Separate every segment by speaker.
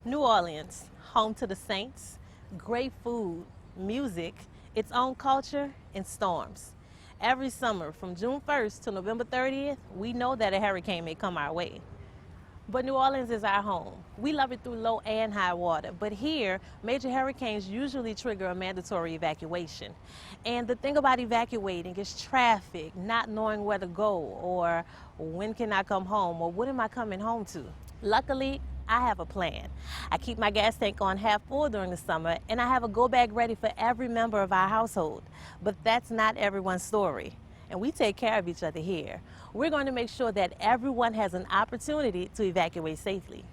Speaker 1: New Orleans, home to the Saints, great food, music, its own culture, and storms. Every summer, from June 1st to November 30th, we know that a hurricane may come our way. But New Orleans is our home. We love it through low and high water. But here, major hurricanes usually trigger a mandatory evacuation. And the thing about evacuating is traffic, not knowing where to go, or when can I come home, or what am I coming home to? Luckily, I have a plan. I keep my gas tank on half full during the summer, and I have a go bag ready for every member of our household. But that's not everyone's story. And we take care of each other here. We're going to make sure that everyone has an opportunity to evacuate safely.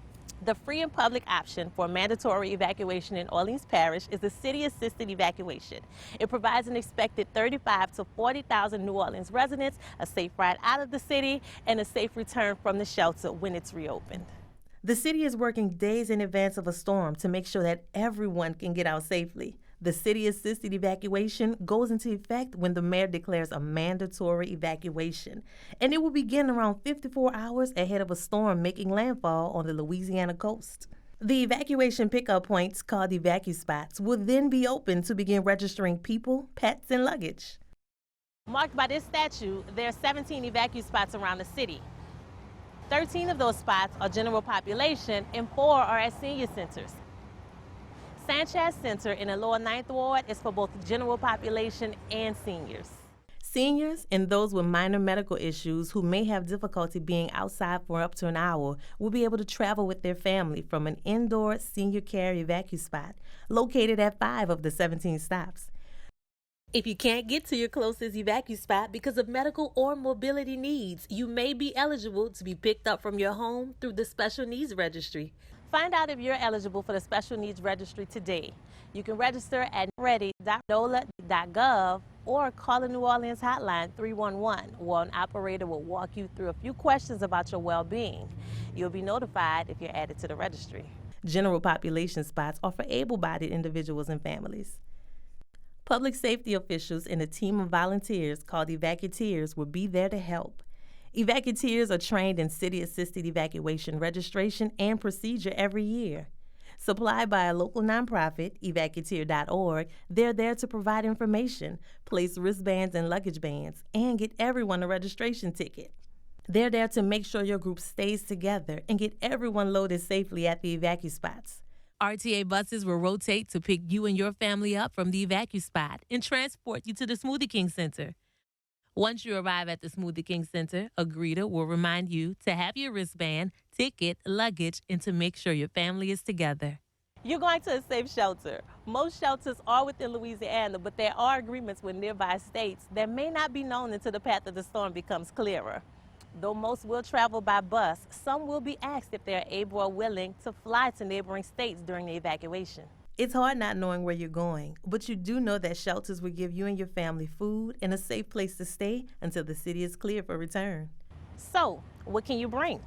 Speaker 1: The free and public option for mandatory evacuation in Orleans Parish is the city-assisted evacuation. It provides an expected 35 to 40,000 New Orleans residents a safe ride out of the city and a safe return from the shelter when it's reopened. The city is working days in advance of a storm to make sure that everyone can get out safely. The city-assisted evacuation goes into effect when the mayor declares a mandatory evacuation, and it will begin around 54 hours ahead of a storm making landfall on the Louisiana coast. The evacuation pickup points, called EvacuSpots, will then be open to begin registering people, pets, and luggage. Marked by this statue, there are 17 EvacuSpots around the city. 13 of those spots are general population and 4 are at senior centers. Sanchez Center in the lower 9th Ward is for both the general population and seniors. Seniors and those with minor medical issues who may have difficulty being outside for up to an hour will be able to travel with their family from an indoor senior care EvacuSpot located at 5 of the 17 stops. If you can't get to your closest EvacuSpot because of medical or mobility needs, you may be eligible to be picked up from your home through the Special Needs Registry. Find out if you're eligible for the Special Needs Registry today. You can register at ready.nola.gov or call the New Orleans hotline 311, where an operator will walk you through a few questions about your well-being. You'll be notified if you're added to the registry. General population spots are for able-bodied individuals and families. Public safety officials and a team of volunteers called Evacuteers will be there to help. Evacuteers are trained in city-assisted evacuation registration and procedure every year. Supplied by a local nonprofit, Evacuteer.org, they're there to provide information, place wristbands and luggage bands, and get everyone a registration ticket. They're there to make sure your group stays together and get everyone loaded safely at the EvacuSpots. RTA buses will rotate to pick you and your family up from the EvacuSpot and transport you to the Smoothie King Center. Once you arrive at the Smoothie King Center, a greeter will remind you to have your wristband, ticket, luggage, and to make sure your family is together. You're going to a safe shelter. Most shelters are within Louisiana, but there are agreements with nearby states that may not be known until the path of the storm becomes clearer. Though most will travel by bus, some will be asked if they are able or willing to fly to neighboring states during the evacuation. It's hard not knowing where you're going, but you do know that shelters will give you and your family food and a safe place to stay until the city is clear for return. So, what can you bring?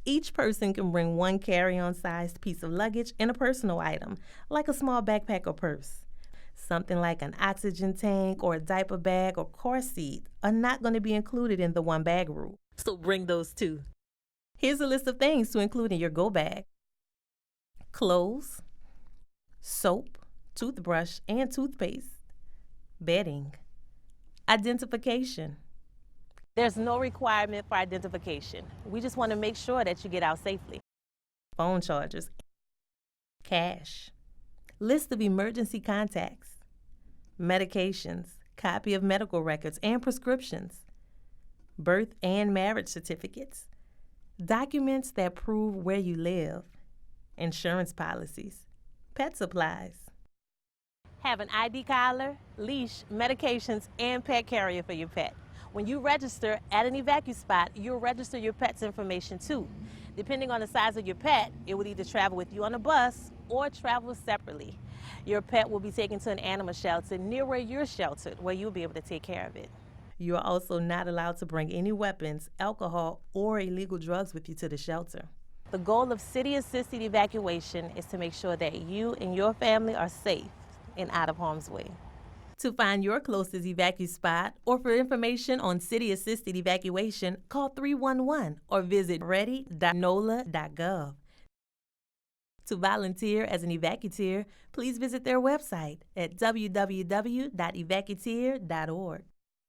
Speaker 1: Each person can bring one carry-on sized piece of luggage and a personal item, like a small backpack or purse. Something like an oxygen tank or a diaper bag or car seat are not going to be included in the one bag rule, so bring those too. Here's a list of things to include in your go bag: clothes, soap, toothbrush and toothpaste, bedding, identification. There's no requirement for identification. We just want to make sure that you get out safely. Phone chargers, cash, list of emergency contacts, medications, copy of medical records and prescriptions, birth and marriage certificates, documents that prove where you live, insurance policies, pet supplies. Have an ID collar, leash, medications, and pet carrier for your pet. When you register at an EvacuSpot, you'll register your pet's information too. Depending on the size of your pet, it will either travel with you on a bus or travel separately. Your pet will be taken to an animal shelter near where you're sheltered, where you'll be able to take care of it. You are also not allowed to bring any weapons, alcohol, or illegal drugs with you to the shelter. The goal of city-assisted evacuation is to make sure that you and your family are safe and out of harm's way. To find your closest EvacuSpot or for information on city-assisted evacuation, call 311 or visit ready.nola.gov. To volunteer as an evacueer, please visit their website at www.evacueteer.org.